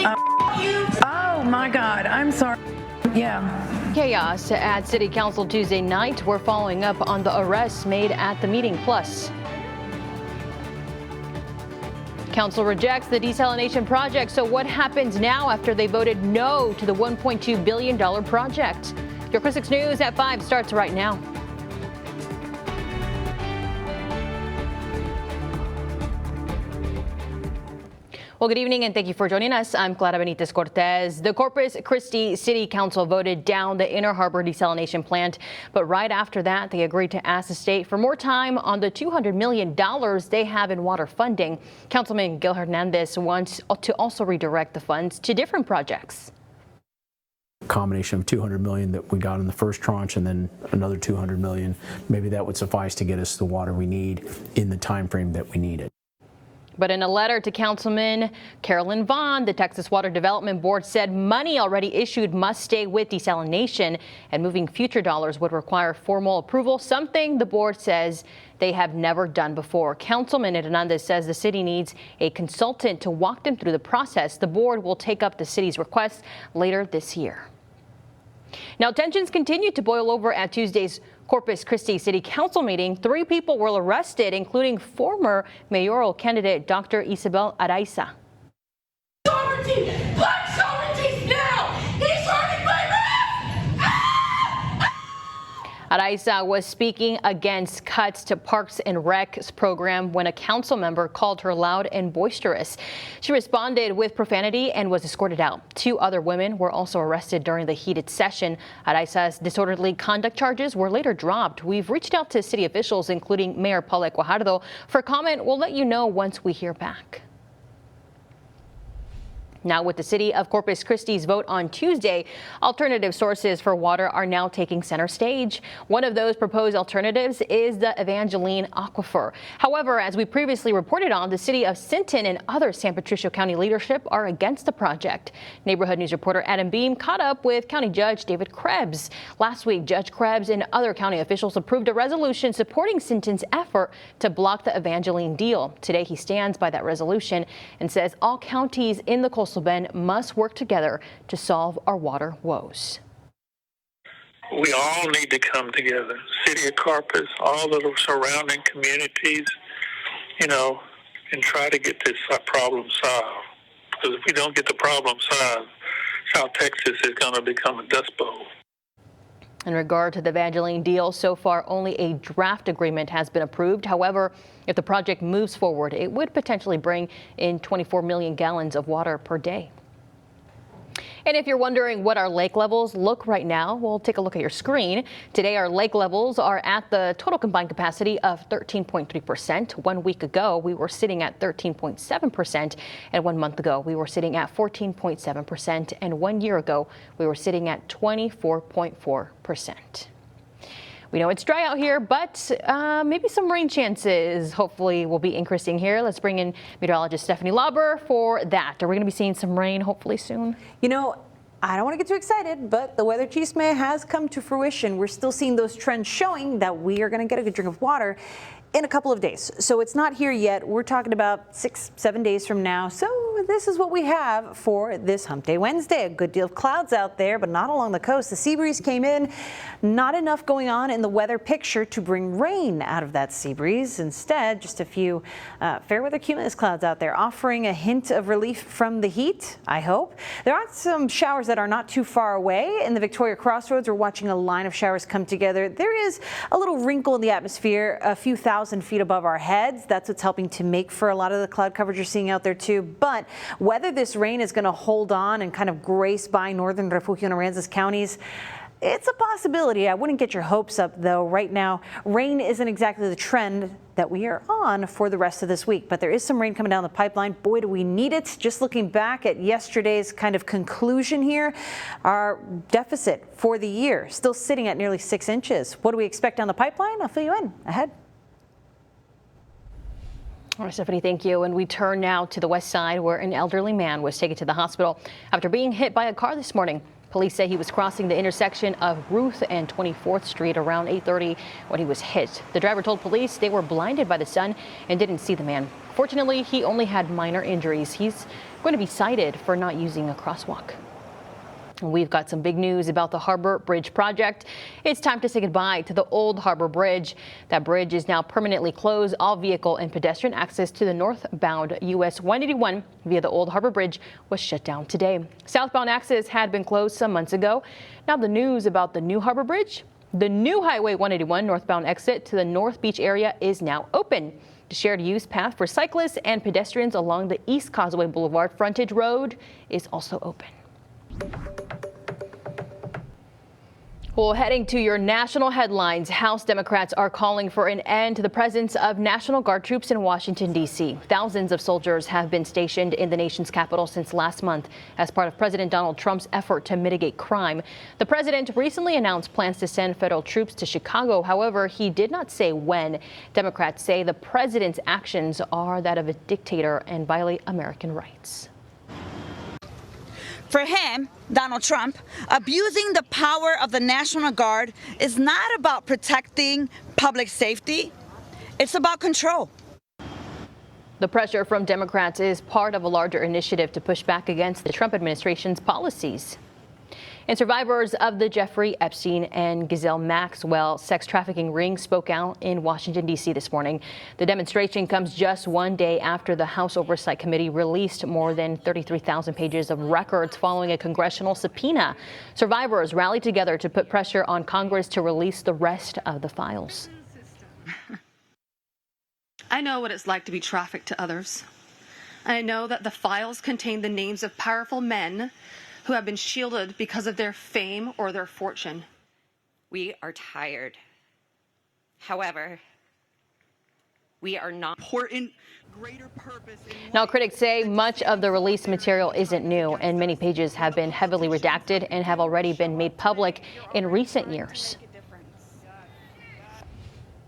Oh my God, I'm sorry. Yeah. Chaos at City Council Tuesday night. We're following up on the arrests made at the meeting. Plus, Council rejects the desalination project. So what happens now after they voted no to the $1.2 billion project? Your Chris 6 News at 5 starts right now. Well, good evening and thank you for joining us. I'm Clara Benitez Cortez. The Corpus Christi City Council voted down the Inner Harbor desalination plant, but right after that, they agreed to ask the state for more time on the $200 million they have in water funding. Councilman Gil Hernandez wants to also redirect the funds to different projects. Combination of $200 million that we got in the first tranche and then another $200 million, maybe that would suffice to get us the water we need in the time frame that we need it. But in a letter to Councilman Carolyn Vaughn, the Texas Water Development Board said money already issued must stay with desalination, and moving future dollars would require formal approval, something the board says they have never done before. Councilman Hernandez says the city needs a consultant to walk them through the process. The board will take up the city's request later this year. Now, tensions continued to boil over at Tuesday's Corpus Christi City Council meeting. 3 people were arrested, including former mayoral candidate Dr. Isabel Araiza. Sovereignty! Black sovereignty now! He's hurting my Araiza was speaking against cuts to Parks and Rec's program when a council member called her loud and boisterous. She responded with profanity and was escorted out. 2 other women were also arrested during the heated session. Araiza's disorderly conduct charges were later dropped. We've reached out to city officials, including Mayor Paulette Guajardo, for comment. We'll let you know once we hear back. Now, with the city of Corpus Christi's vote on Tuesday, alternative sources for water are now taking center stage. One of those proposed alternatives is the Evangeline Aquifer. However, as we previously reported on, the city of Sinton and other San Patricio County leadership are against the project. Neighborhood News reporter Adam Beam caught up with County Judge David Krebs. Last week, Judge Krebs and other county officials approved a resolution supporting Sinton's effort to block the Evangeline deal. Today, he stands by that resolution and says all counties in the Coastal Bend must work together to solve our water woes. We all need to come together. City of Corpus, all of the surrounding communities, and try to get this problem solved. Because if we don't get the problem solved, South Texas is going to become a dust bowl. In regard to the Evangeline deal, so far only a draft agreement has been approved. However, if the project moves forward, it would potentially bring in 24 million gallons of water per day. And if you're wondering what our lake levels look right now, we'll take a look at your screen. Today, our lake levels are at the total combined capacity of 13.3%. 1 week ago, we were sitting at 13.7%. And 1 month ago, we were sitting at 14.7%. And 1 year ago, we were sitting at 24.4%. We know it's dry out here, but maybe some rain chances hopefully will be increasing here. Let's bring in meteorologist Stephanie Lauber for that. Are we going to be seeing some rain hopefully soon? I don't want to get too excited, but the weather chisme has come to fruition. We're still seeing those trends showing that we are going to get a good drink of water in a couple of days. So it's not here yet. We're talking about 6-7 days from now. So this is what we have for this Hump Day Wednesday. A good deal of clouds out there, but not along the coast. The sea breeze came in. Not enough going on in the weather picture to bring rain out of that sea breeze. Instead, just a few fair weather cumulus clouds out there, offering a hint of relief from the heat, I hope. There are some showers that are not too far away. In the Victoria Crossroads, we're watching a line of showers come together. There is a little wrinkle in the atmosphere, a few thousand feet above our heads. That's what's helping to make for a lot of the cloud coverage you're seeing out there too. But whether this rain is going to hold on and kind of grace by northern Refugio and Aransas counties, it's a possibility. I wouldn't get your hopes up, though. Right now, rain isn't exactly the trend that we are on for the rest of this week, but there is some rain coming down the pipeline. Boy, do we need it. Just looking back at yesterday's kind of conclusion here, our deficit for the year still sitting at nearly 6 inches. What do we expect down the pipeline? I'll fill you in ahead. All right, Stephanie, thank you. And we turn now to the west side, where an elderly man was taken to the hospital after being hit by a car this morning. Police say he was crossing the intersection of Ruth and 24th Street around 8:30 when he was hit. The driver told police they were blinded by the sun and didn't see the man. Fortunately, he only had minor injuries. He's going to be cited for not using a crosswalk. We've got some big news about the Harbor Bridge project. It's time to say goodbye to the old Harbor Bridge. That bridge is now permanently closed. All vehicle and pedestrian access to the northbound US 181 via the old Harbor Bridge was shut down today. Southbound access had been closed some months ago. Now the news about the new Harbor Bridge. The new Highway 181 northbound exit to the North Beach area is now open. The shared use path for cyclists and pedestrians along the East Causeway Boulevard frontage road is also open. Well, heading to your national headlines, House Democrats are calling for an end to the presence of National Guard troops in Washington, D.C. Thousands of soldiers have been stationed in the nation's capital since last month as part of President Donald Trump's effort to mitigate crime. The president recently announced plans to send federal troops to Chicago. However, he did not say when. Democrats say the president's actions are that of a dictator and violate American rights. For him, Donald Trump, abusing the power of the National Guard is not about protecting public safety. It's about control. The pressure from Democrats is part of a larger initiative to push back against the Trump administration's policies. And survivors of the Jeffrey Epstein and Ghislaine Maxwell sex trafficking ring spoke out in Washington, D.C. this morning. The demonstration comes just one day after the House Oversight Committee released more than 33,000 pages of records following a congressional subpoena. Survivors rallied together to put pressure on Congress to release the rest of the files. I know what it's like to be trafficked to others. I know that the files contain the names of powerful men who have been shielded because of their fame or their fortune. We are tired. However, we are not Important greater purpose. Now, critics say much of the released material isn't new, and many pages have been heavily redacted and have already been made public in recent years.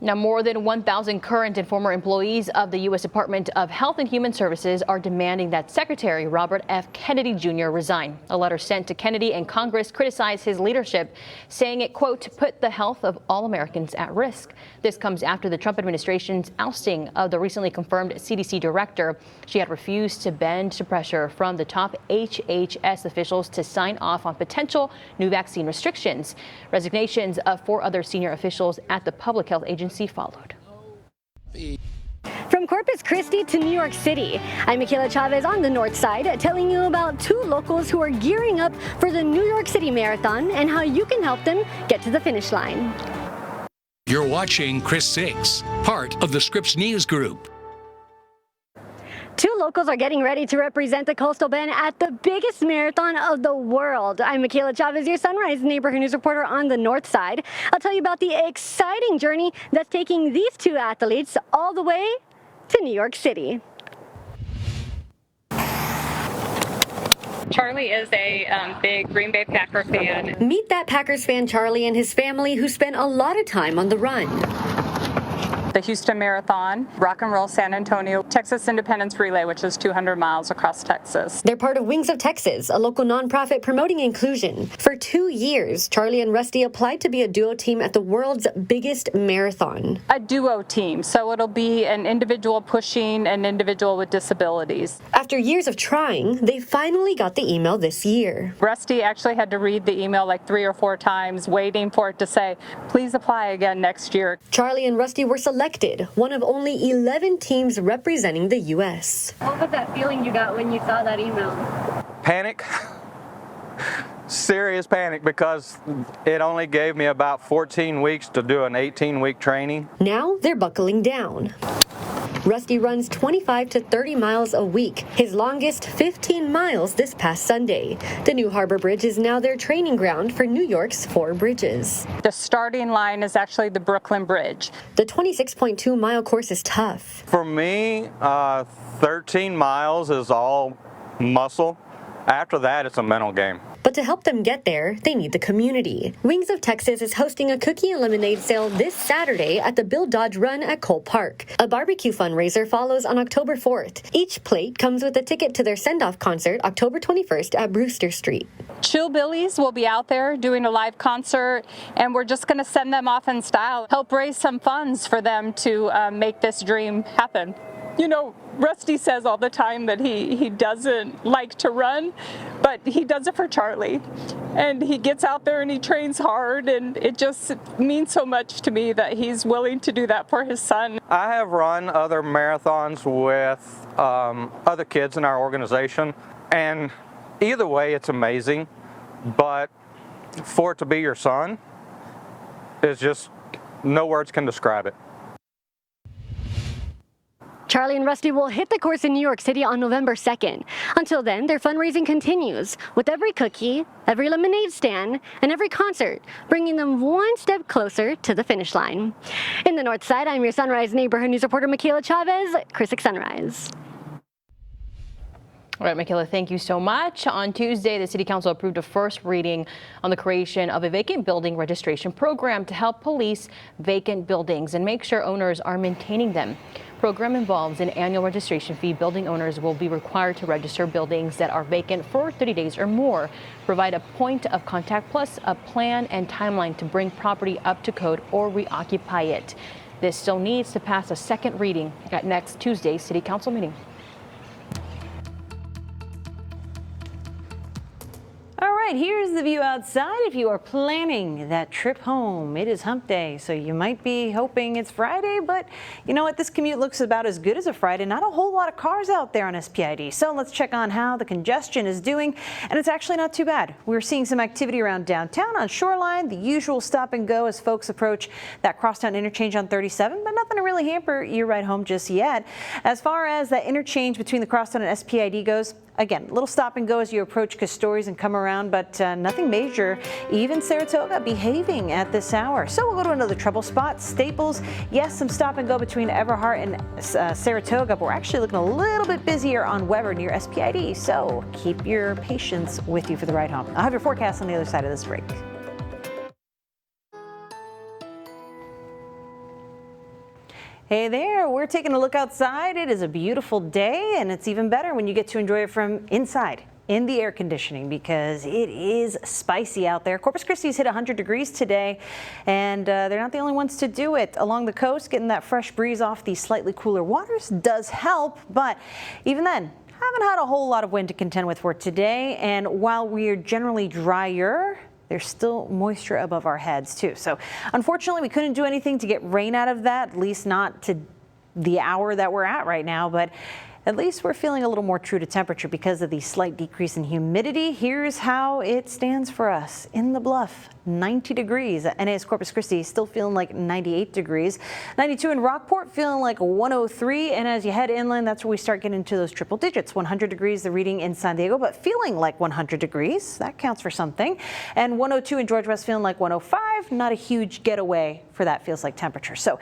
Now, more than 1,000 current and former employees of the U.S. Department of Health and Human Services are demanding that Secretary Robert F. Kennedy Jr. resign. A letter sent to Kennedy and Congress criticized his leadership, saying it, quote, put the health of all Americans at risk. This comes after the Trump administration's ousting of the recently confirmed CDC director. She had refused to bend to pressure from the top HHS officials to sign off on potential new vaccine restrictions. Resignations of 4 other senior officials at the Public Health Agency followed. From Corpus Christi to New York City, I'm Michaela Chavez on the north side, telling you about 2 locals who are gearing up for the New York City Marathon and how you can help them get to the finish line. You're watching Chris 6, part of the Scripps News Group. 2 locals are getting ready to represent the Coastal Bend at the biggest marathon of the world. I'm Michaela Chavez, your Sunrise Neighborhood News reporter on the north side. I'll tell you about the exciting journey that's taking these 2 athletes all the way to New York City. Charlie is a big Green Bay Packer fan. Meet that Packers fan Charlie and his family who spent a lot of time on the run. The Houston Marathon, Rock and Roll San Antonio, Texas Independence Relay, which is 200 miles across Texas. They're part of Wings of Texas, a local nonprofit promoting inclusion. For 2 years, Charlie and Rusty applied to be a duo team at the world's biggest marathon. A duo team, so it'll be an individual pushing an individual with disabilities. After years of trying, they finally got the email this year. Rusty actually had to read the email like 3 or 4 times, waiting for it to say, please apply again next year. Charlie and Rusty were selected, one of only 11 teams representing the U.S. What was that feeling you got when you saw that email? Panic. Serious panic, because it only gave me about 14 weeks to do an 18-week training. Now they're buckling down. Rusty runs 25 to 30 miles a week, his longest 15 miles this past Sunday. The new Harbor Bridge is now their training ground for New York's 4 bridges. The starting line is actually the Brooklyn Bridge. The 26.2-mile course is tough. For me, 13 miles is all muscle, After that, it's a mental game. But to help them get there, they need the community. Wings of Texas is hosting a cookie and lemonade sale this Saturday at the Bill Dodge Run at Cole Park. A barbecue fundraiser follows on October 4th. Each plate comes with a ticket to their send-off concert October 21st at Brewster Street. Chillbillies will be out there doing a live concert, and we're just going to send them off in style, help raise some funds for them to make this dream happen. You know, Rusty says all the time that he doesn't like to run, but he does it for Charlie. And he gets out there and he trains hard, and it just means so much to me that he's willing to do that for his son. I have run other marathons with other kids in our organization, and either way it's amazing, but for it to be your son is just, no words can describe it. Charlie and Rusty will hit the course in New York City on November 2nd. Until then, their fundraising continues, with every cookie, every lemonade stand, and every concert, bringing them one step closer to the finish line. In the North Side, I'm your Sunrise Neighborhood News reporter, Michaela Chavez, Chris 6 Sunrise. All right, Michaela, thank you so much. On Tuesday, the City Council approved a first reading on the creation of a vacant building registration program to help police vacant buildings and make sure owners are maintaining them. The program involves an annual registration fee. Building owners will be required to register buildings that are vacant for 30 days or more, provide a point of contact plus a plan and timeline to bring property up to code or reoccupy it. This still needs to pass a second reading at next Tuesday's City Council meeting. All right, here's the view outside if you are planning that trip home. It is hump day, so you might be hoping it's Friday, but you know what? This commute looks about as good as a Friday. Not a whole lot of cars out there on SPID. So let's check on how the congestion is doing, and it's actually not too bad. We're seeing some activity around downtown on Shoreline, the usual stop and go as folks approach that crosstown interchange on 37, but nothing to really hamper your ride home just yet. As far as that interchange between the crosstown and SPID goes, again, little stop and go as you approach Castores and come around, but nothing major. Even Saratoga behaving at this hour. So we'll go to another trouble spot, Staples. Yes, some stop and go between Everhart and Saratoga, but we're actually looking a little bit busier on Weber near SPID. So keep your patience with you for the ride home. I'll have your forecast on the other side of this break. Hey there, we're taking a look outside. It is a beautiful day, and it's even better when you get to enjoy it from inside in the air conditioning because it is spicy out there. Corpus Christi's hit 100 degrees today, and they're not the only ones to do it. Along the coast, getting that fresh breeze off the slightly cooler waters does help, but even then, haven't had a whole lot of wind to contend with for today, and while we're generally drier, there's still moisture above our heads too. So unfortunately, we couldn't do anything to get rain out of that, at least not to the hour that we're at right now, but at least we're feeling a little more true to temperature because of the slight decrease in humidity. Here's how it stands for us. In the Bluff, 90 degrees. NAS Corpus Christi still feeling like 98 degrees. 92 in Rockport, feeling like 103. And as you head inland, that's where we start getting into those triple digits. 100 degrees, the reading in San Diego, but feeling like 100 degrees. That counts for something. And 102 in George West, feeling like 105. Not a huge getaway for that feels like temperature. So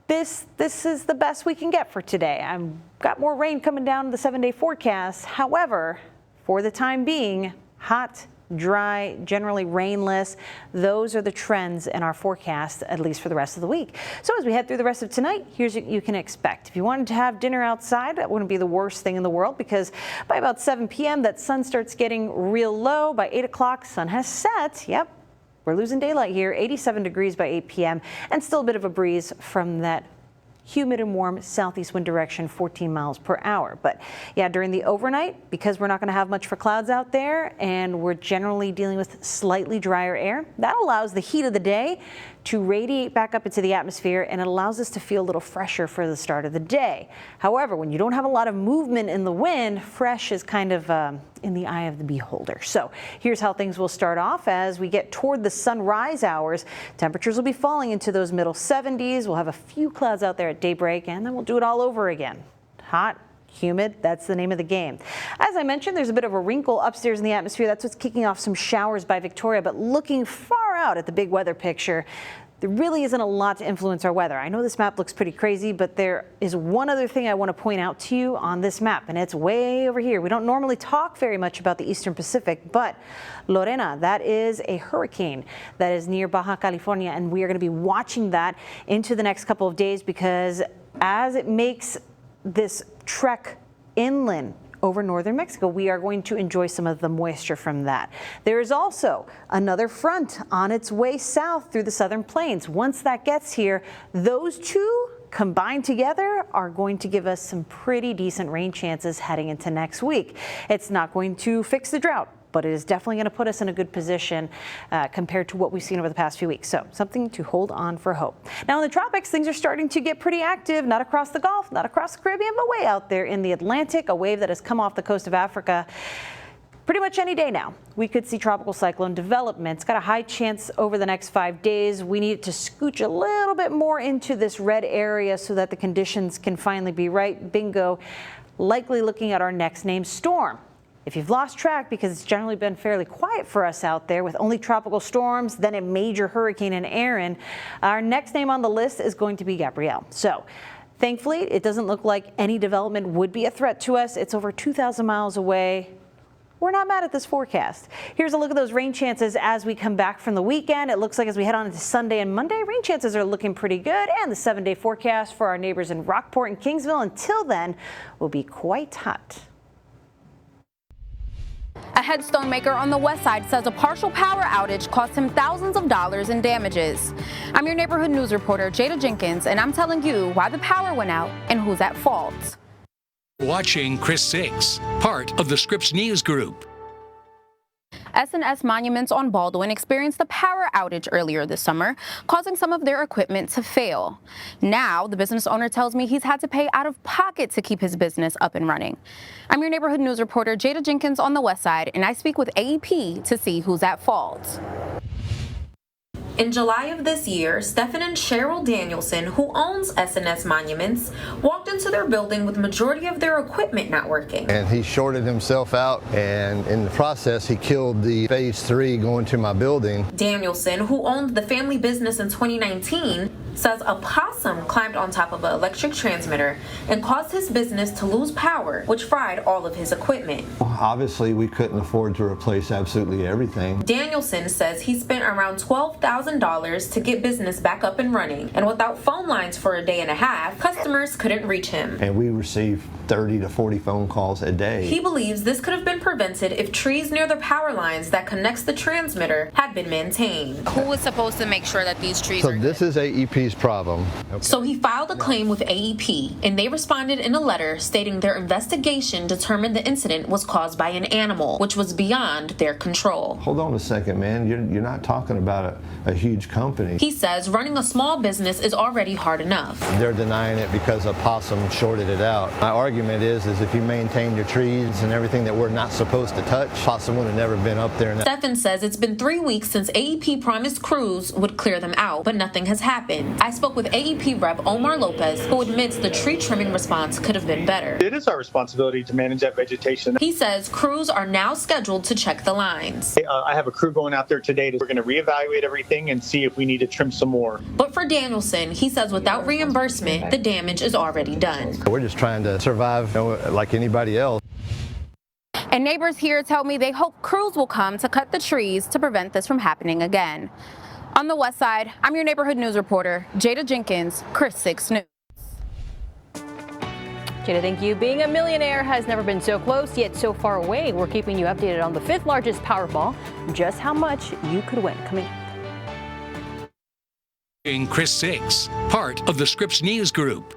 this is the best we can get for today. I've got more rain coming down in the 7-day forecast. However, for the time being, hot, dry, generally rainless. Those are the trends in our forecast, at least for the rest of the week. So as we head through the rest of tonight, here's what you can expect. If you wanted to have dinner outside, that wouldn't be the worst thing in the world because by about 7 p.m. that sun starts getting real low. By 8 o'clock, sun has set. Yep. We're losing daylight here, 87 degrees by 8 p.m. and still a bit of a breeze from that humid and warm southeast wind direction, 14 miles per hour. But yeah, during the overnight, because we're not going to have much for clouds out there and we're generally dealing with slightly drier air, that allows the heat of the day to radiate back up into the atmosphere, and it allows us to feel a little fresher for the start of the day. However, when you don't have a lot of movement in the wind, fresh is kind of in the eye of the beholder. So here's how things will start off as we get toward the sunrise hours. Temperatures will be falling into those middle 70s. We'll have a few clouds out there at daybreak, and then we'll do it all over again. Hot, humid, that's the name of the game. As I mentioned, there's a bit of a wrinkle upstairs in the atmosphere. That's what's kicking off some showers by Victoria, but looking far out at the big weather picture, there really isn't a lot to influence our weather. I know this map looks pretty crazy, but there is one other thing I want to point out to you on this map, and it's way over here. We don't normally talk very much about the Eastern Pacific, but Lorena, that is a hurricane that is near Baja California, and we are going to be watching that into the next couple of days because as it makes this trek inland over northern Mexico, we are going to enjoy some of the moisture from that. There is also another front on its way south through the southern plains. Once that gets here, those two combined together are going to give us some pretty decent rain chances heading into next week. It's not going to fix the drought, but it is definitely going to put us in a good position compared to what we've seen over the past few weeks. So something to hold on for hope. Now in the tropics, things are starting to get pretty active, not across the Gulf, not across the Caribbean, but way out there in the Atlantic, a wave that has come off the coast of Africa. Pretty much any day now, we could see tropical cyclone development. It's got a high chance over the next 5 days. We need it to scooch a little bit more into this red area so that the conditions can finally be right. Bingo, likely looking at our next named storm. If you've lost track, because it's generally been fairly quiet for us out there with only tropical storms, then a major hurricane in Aaron, our next name on the list is going to be Gabrielle. So thankfully, it doesn't look like any development would be a threat to us. It's over 2,000 miles away. We're not mad at this forecast. Here's a look at those rain chances as we come back from the weekend. It looks like as we head on into Sunday and Monday, rain chances are looking pretty good. And the 7-day forecast for our neighbors in Rockport and Kingsville until then will be quite hot. A headstone maker on the west side says a partial power outage cost him thousands of dollars in damages. I'm your neighborhood news reporter, Jada Jenkins, and I'm telling you why the power went out and who's at fault. Watching Chris 6, part of the Scripps News Group. S&S Monuments on Baldwin experienced a power outage earlier this summer, causing some of their equipment to fail. Now, the business owner tells me he's had to pay out of pocket to keep his business up and running. I'm your neighborhood news reporter, Jada Jenkins on the west side, and I speak with AEP to see who's at fault. In July of this year, Stephen and Cheryl Danielson, who owns S&S Monuments, walked into their building with the majority of their equipment not working. And he shorted himself out, and in the process, he killed the phase 3 going to my building. Danielson, who owned the family business in 2019, says a possum climbed on top of an electric transmitter and caused his business to lose power, which fried all of his equipment. Obviously, we couldn't afford to replace absolutely everything. Danielson says he spent around $12,000 to get business back up and running, and without phone lines for a day and a half, customers couldn't reach him. And we received 30 to 40 phone calls a day. He believes this could have been prevented if trees near the power lines that connects the transmitter had been maintained. Who was supposed to make sure that these trees So this is AEP's problem. So he filed a claim with AEP, and they responded in a letter stating their investigation determined the incident was caused by an animal, which was beyond their control. Hold on a second, man. You're not talking about a huge company. He says running a small business is already hard enough. They're denying it because a possum shorted it out. My argument is if you maintain your trees and everything that we're not supposed to touch, possum would have never been up there. Stephen says it's been 3 weeks since AEP promised crews would clear them out, but nothing has happened. I spoke with AEP rep Omar Lopez, who admits the tree trimming response could have been better. It is our responsibility to manage that vegetation. He says crews are now scheduled to check the lines. I have a crew going out there today. We're going to reevaluate everything and see if we need to trim some more. But for Danielson, he says without reimbursement, the damage is already done. We're just trying to survive like anybody else. And neighbors here tell me they hope crews will come to cut the trees to prevent this from happening again. On the west side, I'm your neighborhood news reporter, Jada Jenkins, Chris 6 News. Jada, thank you. Being a millionaire has never been so close, yet so far away. We're keeping you updated on the 5th largest Powerball, just how much you could win. Coming up. Chris 6, part of the Scripps News Group.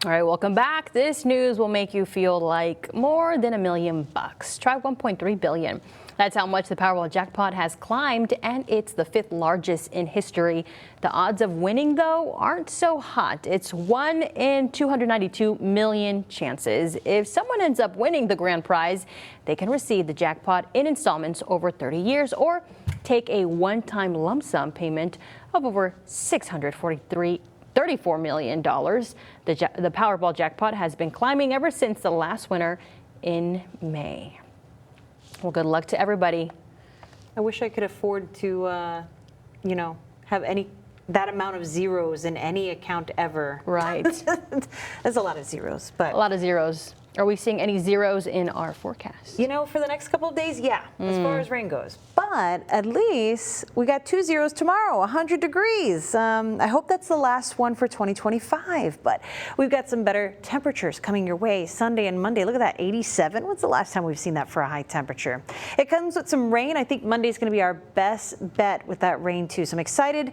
All right, welcome back. This news will make you feel like more than $1 million. Try $1.3 billion. That's how much the Powerball jackpot has climbed, and it's the 5th largest in history. The odds of winning, though, aren't so hot. It's 1 in 292 million chances. If someone ends up winning the grand prize, they can receive the jackpot in installments over 30 years or take a one-time lump sum payment of over $634 million. The Powerball jackpot has been climbing ever since the last winner in May. Well, good luck to everybody. I wish I could afford to, have any that amount of zeros in any account ever. Right. There's a lot of zeros, but a lot of zeros. Are we seeing any zeros in our forecast? You know, for the next couple of days, yeah, as far as rain goes. But at least we got 2 zeros tomorrow, 100 degrees. I hope that's the last one for 2025, but we've got some better temperatures coming your way Sunday and Monday. Look at that, 87. When's the last time we've seen that for a high temperature? It comes with some rain. I think Monday's going to be our best bet with that rain too. So I'm excited.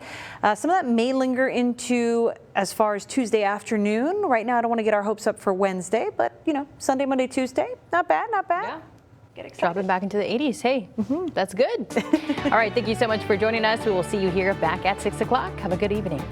Some of that may linger into as far as Tuesday afternoon. Right now, I don't want to get our hopes up for Wednesday, but you know, Sunday, Monday, Tuesday, not bad, not bad. Yeah. Get excited. Dropping back into the 80s. Hey, that's good. All right, thank you so much for joining us. We will see you here back at 6 o'clock. Have a good evening.